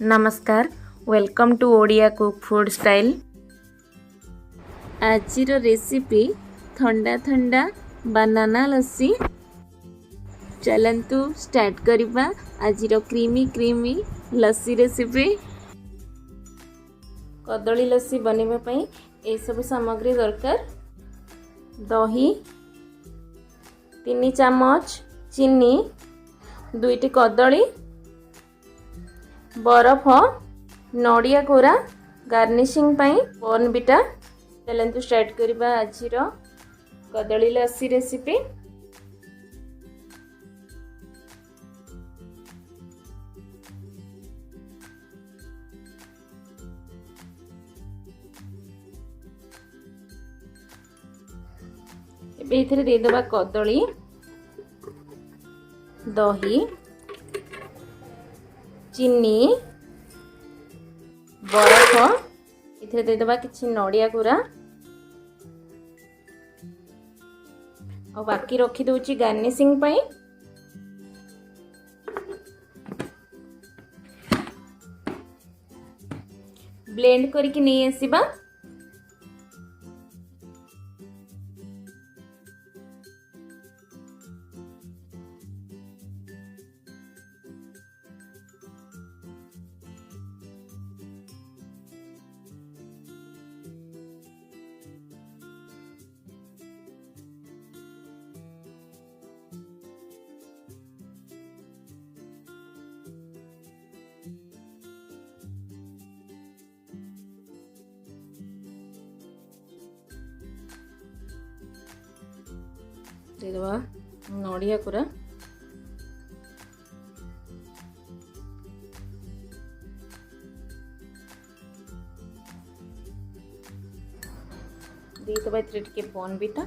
नमस्कार welcome to Odia cook food style. आजिर recipe ठंडा ठंडा बनाना लस्सी। चलंतु स्टार्ट करिबा आजिर क्रीमी क्रीमी लस्सी रेसिपी। कदली लस्सी बनेबा पई ए सब सामग्री दरकार। दही 3 चामच, चीनी 2टी कदली, बरफ, नड़िया कोरा गार्निशिंग पाई बॉर्नविटा। चलंतु स्टार्ट करिबा आजिर कदली लस्सी रेसिपी। एबे इथरे दे देबा कदली, दही, चीनी, बरफ, इथे दे देबा किछि नड़िया गुरा और बाकी रखी दउची गार्निशिंग पाई। ब्लेंड करके नहीं आसीबा। दे देबा नड़िया कोरा, दे देबा इतरे टिके बॉर्नविटा।